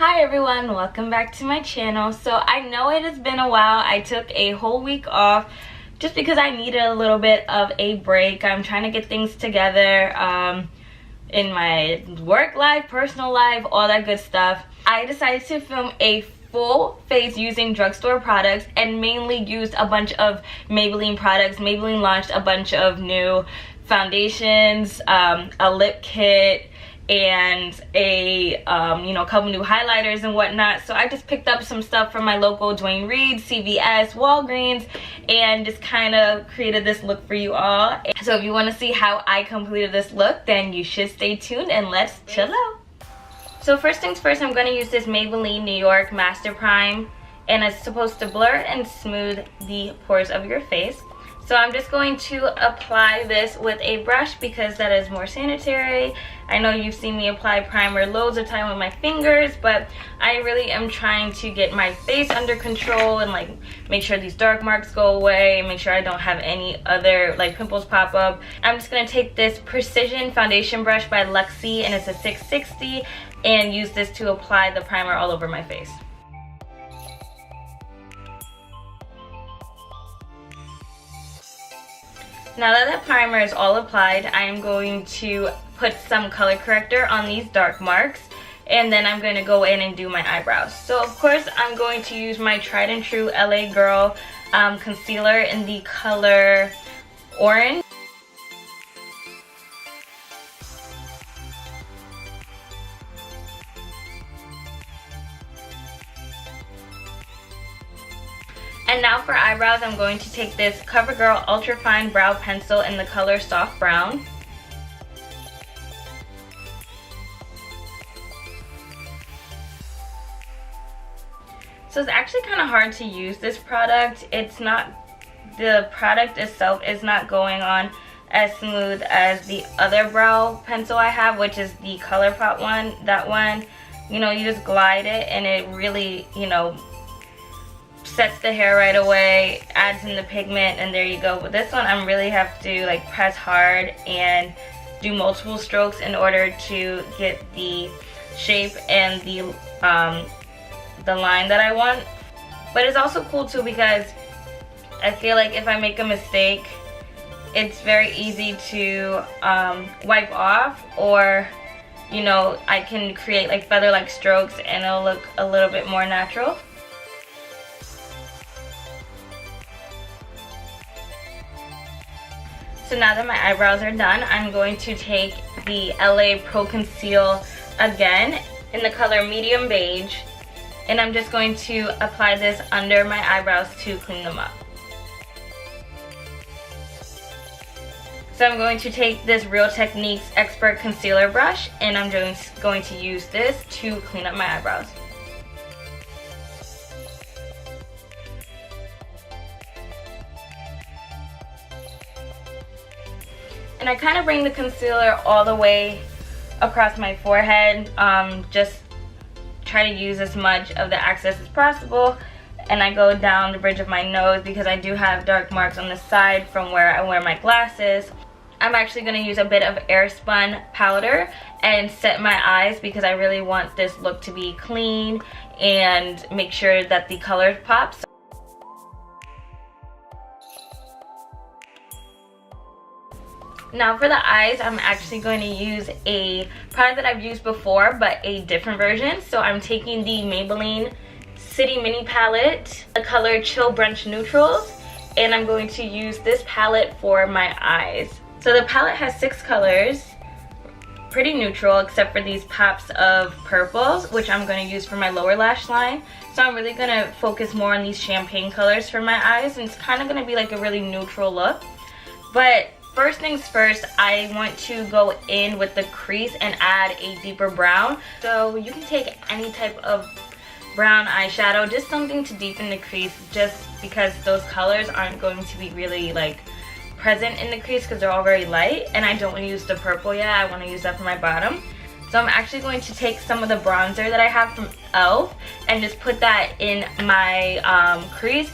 Hi everyone, welcome back to my channel. So I know it has been a while. I took a whole week off just because I needed a little bit of a break. I'm trying to get things together in my work life, personal life, all that good stuff. I decided to film a full face using drugstore products and mainly used a bunch of Maybelline products. Maybelline launched a bunch of new foundations, a lip kit, and a couple new highlighters and whatnot. So I just picked up some stuff from my local Dwayne Reed, CVS, Walgreens, and just kind of created this look for you all. So if you want to see how I completed this look, then you should stay tuned and let's chill out. So first things first, I'm going to use this Maybelline New York Master Prime, and it's supposed to blur and smooth the pores of your face. So I'm just going to apply this with a brush because that is more sanitary. I know you've seen me apply primer loads of time with my fingers, but I really am trying to get my face under control and like make sure these dark marks go away, make sure I don't have any other like pimples pop up. I'm just going to take this Precision foundation brush by Luxie, and it's a 660, and use this to apply the primer all over my face. Now that the primer is all applied, I am going to put some color corrector on these dark marks, and then I'm going to go in and do my eyebrows. So of course I'm going to use my tried and true LA Girl concealer in the color orange. And now for eyebrows, I'm going to take this Covergirl Ultra Fine Brow Pencil in the color Soft Brown. So it's actually kind of hard to use this product. The product itself is not going on as smooth as the other brow pencil I have, which is the ColourPop one. That one, you just glide it and it really, sets the hair right away, adds in the pigment, and there you go. But this one I really have to like press hard and do multiple strokes in order to get the shape and the line that I want. But it's also cool too because I feel like if I make a mistake, it's very easy to wipe off, or I can create like feather-like strokes and it'll look a little bit more natural. So now that my eyebrows are done, I'm going to take the LA Pro Conceal again in the color Medium Beige, and I'm just going to apply this under my eyebrows to clean them up. So I'm going to take this Real Techniques Expert Concealer brush, and I'm just going to use this to clean up my eyebrows. And I kind of bring the concealer all the way across my forehead, just try to use as much of the excess as possible, and I go down the bridge of my nose because I do have dark marks on the side from where I wear my glasses. I'm actually going to use a bit of Airspun Powder and set my eyes because I really want this look to be clean and make sure that the color pops. Now for the eyes, I'm actually going to use a product that I've used before, but a different version. So I'm taking the Maybelline City Mini Palette, the color Chill Brunch Neutrals, and I'm going to use this palette for my eyes. So the palette has 6 colors, pretty neutral except for these pops of purples, which I'm going to use for my lower lash line. So I'm really going to focus more on these champagne colors for my eyes, and it's kind of going to be like a really neutral look. But first things first, I want to go in with the crease and add a deeper brown. So you can take any type of brown eyeshadow, just something to deepen the crease, just because those colors aren't going to be really like present in the crease because they're all very light, and I don't want to use the purple yet. I want to use that for my bottom. So I'm actually going to take some of the bronzer that I have from E.L.F. and just put that in my crease.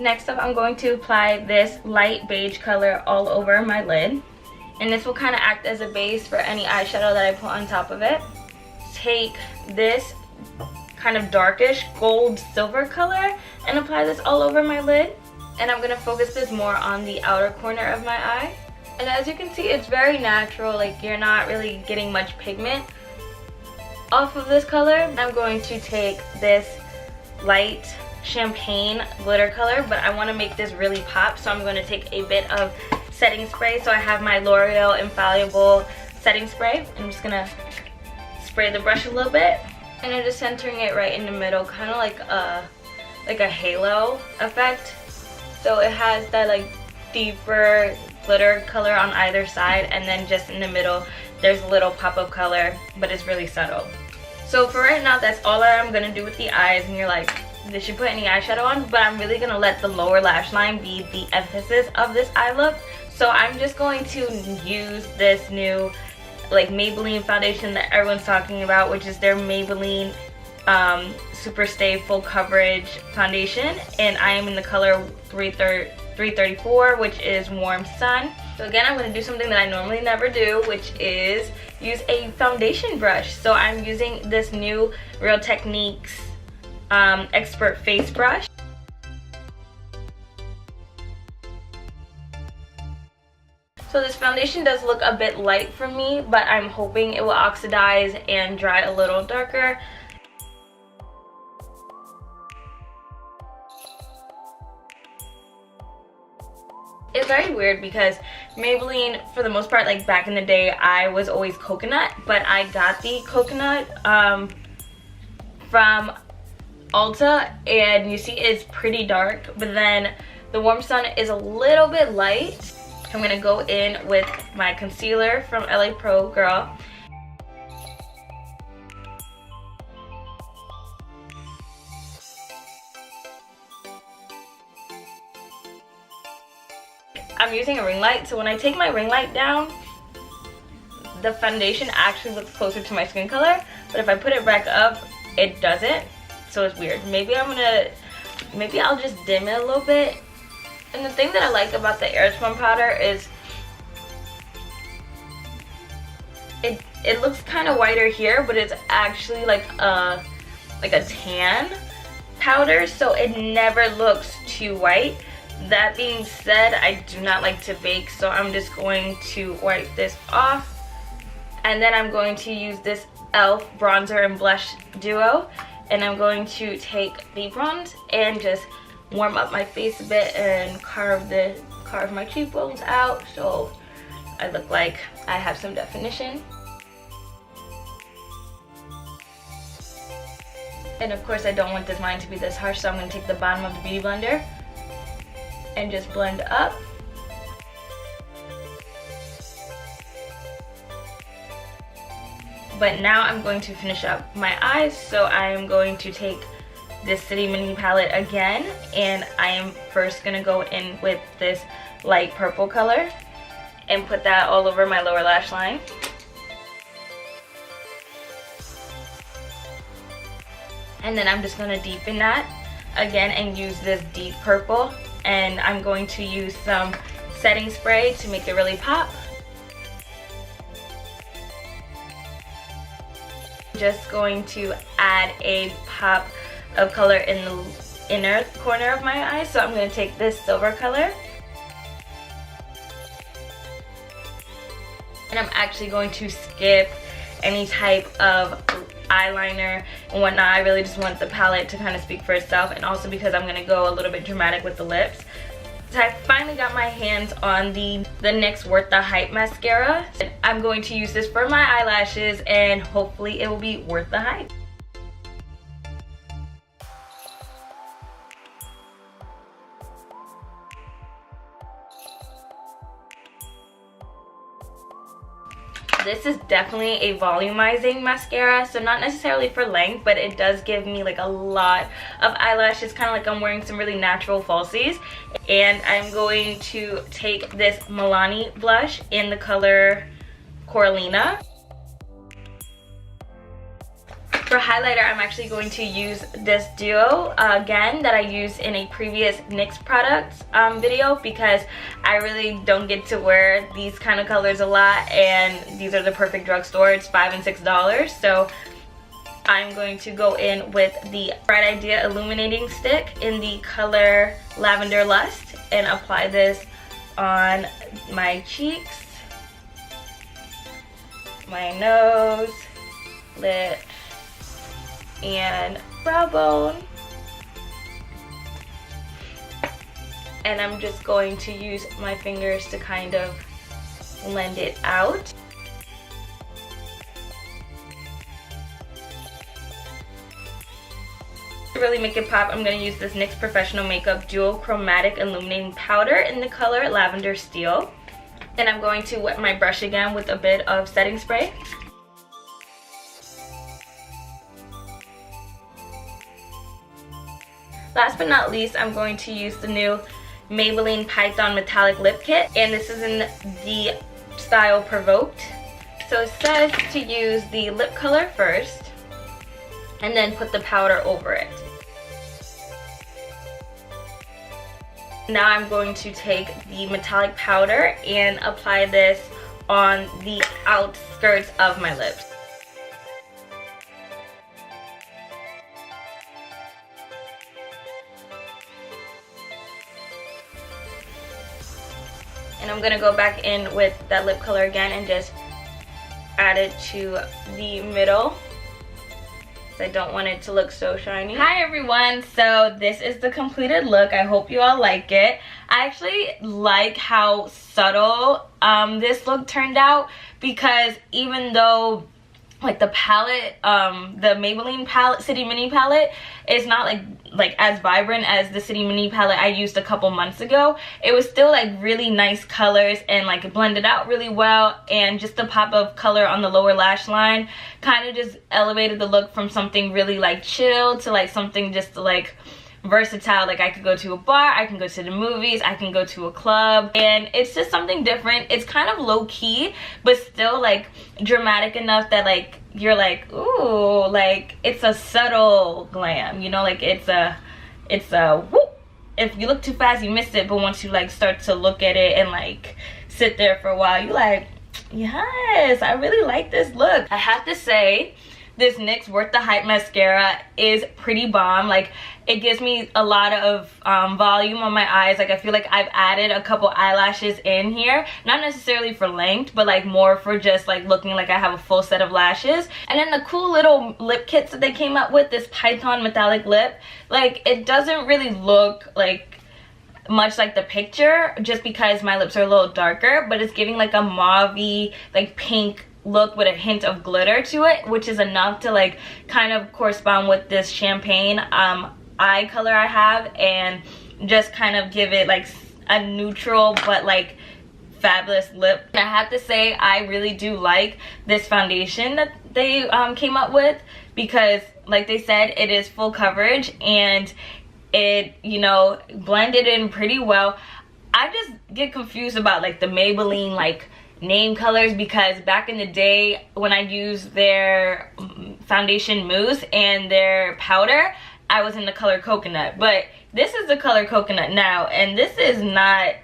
Next up, I'm going to apply this light beige color all over my lid. And this will kind of act as a base for any eyeshadow that I put on top of it. Take this kind of darkish gold silver color and apply this all over my lid. And I'm going to focus this more on the outer corner of my eye. And as you can see, it's very natural, like you're not really getting much pigment off of this color. I'm going to take this light champagne glitter color, but I want to make this really pop, so I'm going to take a bit of setting spray. So I have my L'Oreal Infallible setting spray. I'm just going to spray the brush a little bit, and I'm just centering it right in the middle, kind of like a halo effect. So it has that like deeper glitter color on either side, and then just in the middle there's a little pop of color, but it's really subtle. So for right now, that's all that I'm gonna do with the eyes. And you're like, did she put any eyeshadow on? But I'm really gonna let the lower lash line be the emphasis of this eye look. So I'm just going to use this new like Maybelline foundation that everyone's talking about, which is their Maybelline Superstay Full Coverage Foundation, and I am in the color 334, which is Warm Sun. So again, I'm going to do something that I normally never do, which is use a foundation brush. So I'm using this new Real Techniques Expert Face Brush. So this foundation does look a bit light for me, but I'm hoping it will oxidize and dry a little darker. It's very weird because Maybelline, for the most part, like back in the day, I was always coconut, but I got the coconut from Ulta, and you see it's pretty dark, but then the Warm Sun is a little bit light. I'm gonna go in with my concealer from LA Pro Girl. I'm using a ring light, so when I take my ring light down, the foundation actually looks closer to my skin color, but if I put it back up, it doesn't. So it's weird. Maybe I'll just dim it a little bit. And the thing that I like about the Airspun powder is it looks kind of whiter here, but it's actually like a tan powder, so it never looks too white. That being said, I do not like to bake, so I'm just going to wipe this off. And then I'm going to use this E.L.F. bronzer and blush duo, and I'm going to take the bronze and just warm up my face a bit and carve my cheekbones out so I look like I have some definition. And of course, I don't want this line to be this harsh, so I'm going to take the bottom of the Beauty Blender and just blend up. But now I'm going to finish up my eyes, so I am going to take this City Mini palette again, and I am first going to go in with this light purple color and put that all over my lower lash line. And then I'm just going to deepen that again and use this deep purple, and I'm going to use some setting spray to make it really pop. Just going to add a pop of color in the inner corner of my eye, so I'm going to take this silver color and I'm actually going to skip any type of eyeliner and whatnot. I really just want the palette to kind of speak for itself, and also because I'm going to go a little bit dramatic with the lips. So I finally got my hands on the NYX Worth the Hype mascara. I'm going to use this for my eyelashes, and hopefully it will be worth the hype. This is definitely a volumizing mascara, so not necessarily for length, but it does give me like a lot of eyelashes, kind of like I'm wearing some really natural falsies. And I'm going to take this Milani blush in the color Corallina. For highlighter, I'm actually going to use this duo again that I used in a previous NYX products video, because I really don't get to wear these kind of colors a lot, and these are the perfect drugstore. It's $5 and $6, so I'm going to go in with the Bright Idea Illuminating Stick in the color Lavender Lust and apply this on my cheeks, my nose, lip, and brow bone. And I'm just going to use my fingers to kind of blend it out. To really make it pop, I'm going to use this NYX Professional Makeup Dual Chromatic Illuminating Powder in the color Lavender Steel. And I'm going to wet my brush again with a bit of setting spray. Last but not least, I'm going to use the new Maybelline Python Metallic Lip Kit, and this is in the style Provoked. So it says to use the lip color first, and then put the powder over it. Now I'm going to take the metallic powder and apply this on the outskirts of my lips. And I'm gonna go back in with that lip color again and just add it to the middle. I don't want it to look so shiny. Hi everyone, so this is the completed look. I hope you all like it. I actually like how subtle this look turned out, because even though like the palette, the Maybelline palette, City Mini palette, is not like as vibrant as the City Mini palette I used a couple months ago, it was still like really nice colors and like blended out really well, and just the pop of color on the lower lash line kind of just elevated the look from something really like chill to like something just like versatile. Like I could go to a bar, I can go to the movies, I can go to a club, and it's just something different. It's kind of low-key but still like dramatic enough that like you're like, ooh, like it's a subtle glam, you know, like it's a whoop. If you look too fast you miss it, but once you like start to look at it and like sit there for a while, you like, yes, I really like this look. I have to say, this NYX Worth the Hype mascara is pretty bomb. Like, it gives me a lot of volume on my eyes. Like, I feel like I've added a couple eyelashes in here. Not necessarily for length, but like more for just like looking like I have a full set of lashes. And then the cool little lip kits that they came up with, this Python metallic lip, like it doesn't really look like much like the picture just because my lips are a little darker, but it's giving like a mauve-y, like pink look with a hint of glitter to it, which is enough to like kind of correspond with this champagne eye color I have, and just kind of give it like a neutral but like fabulous lip. And I have to say, I really do like this foundation that they came up with, because like they said, it is full coverage and it, you know, blended in pretty well. I just get confused about like the Maybelline like name colors, because back in the day when I used their foundation mousse and their powder, I was in the color Coconut, but this is the color Coconut now, and this is not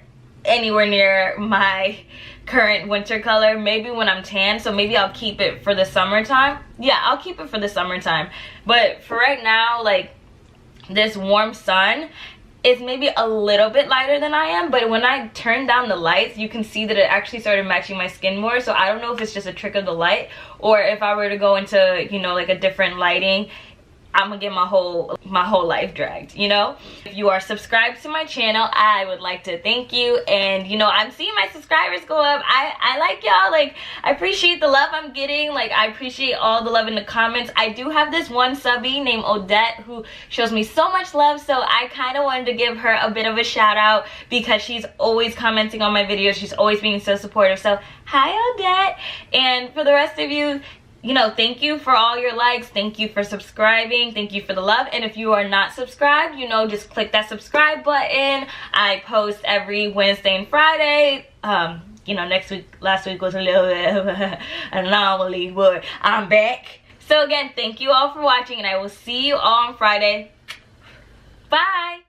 anywhere near my current winter color. Maybe when I'm tan, so maybe I'll keep it for the summertime. Yeah, I'll keep it for the summertime, but for right now, like this warm sun, it's maybe a little bit lighter than I am, but when I turn down the lights, you can see that it actually started matching my skin more. So I don't know if it's just a trick of the light, or if I were to go into, you know, like a different lighting, I'm gonna get my whole life dragged, you know? If you are subscribed to my channel, I would like to thank you. And you know, I'm seeing my subscribers go up. I like y'all. Like, I appreciate the love I'm getting. Like, I appreciate all the love in the comments. I do have this one subby named Odette who shows me so much love, so I kind of wanted to give her a bit of a shout out, because she's always commenting on my videos. She's always being so supportive. So hi Odette. And for the rest of you, you know, thank you for all your likes, thank you for subscribing, thank you for the love. And if you are not subscribed, you know, just click that subscribe button. I post every Wednesday and Friday. You know, last week was a little bit of an anomaly, but I'm back. So again, thank you all for watching, and I will see you all on Friday. Bye.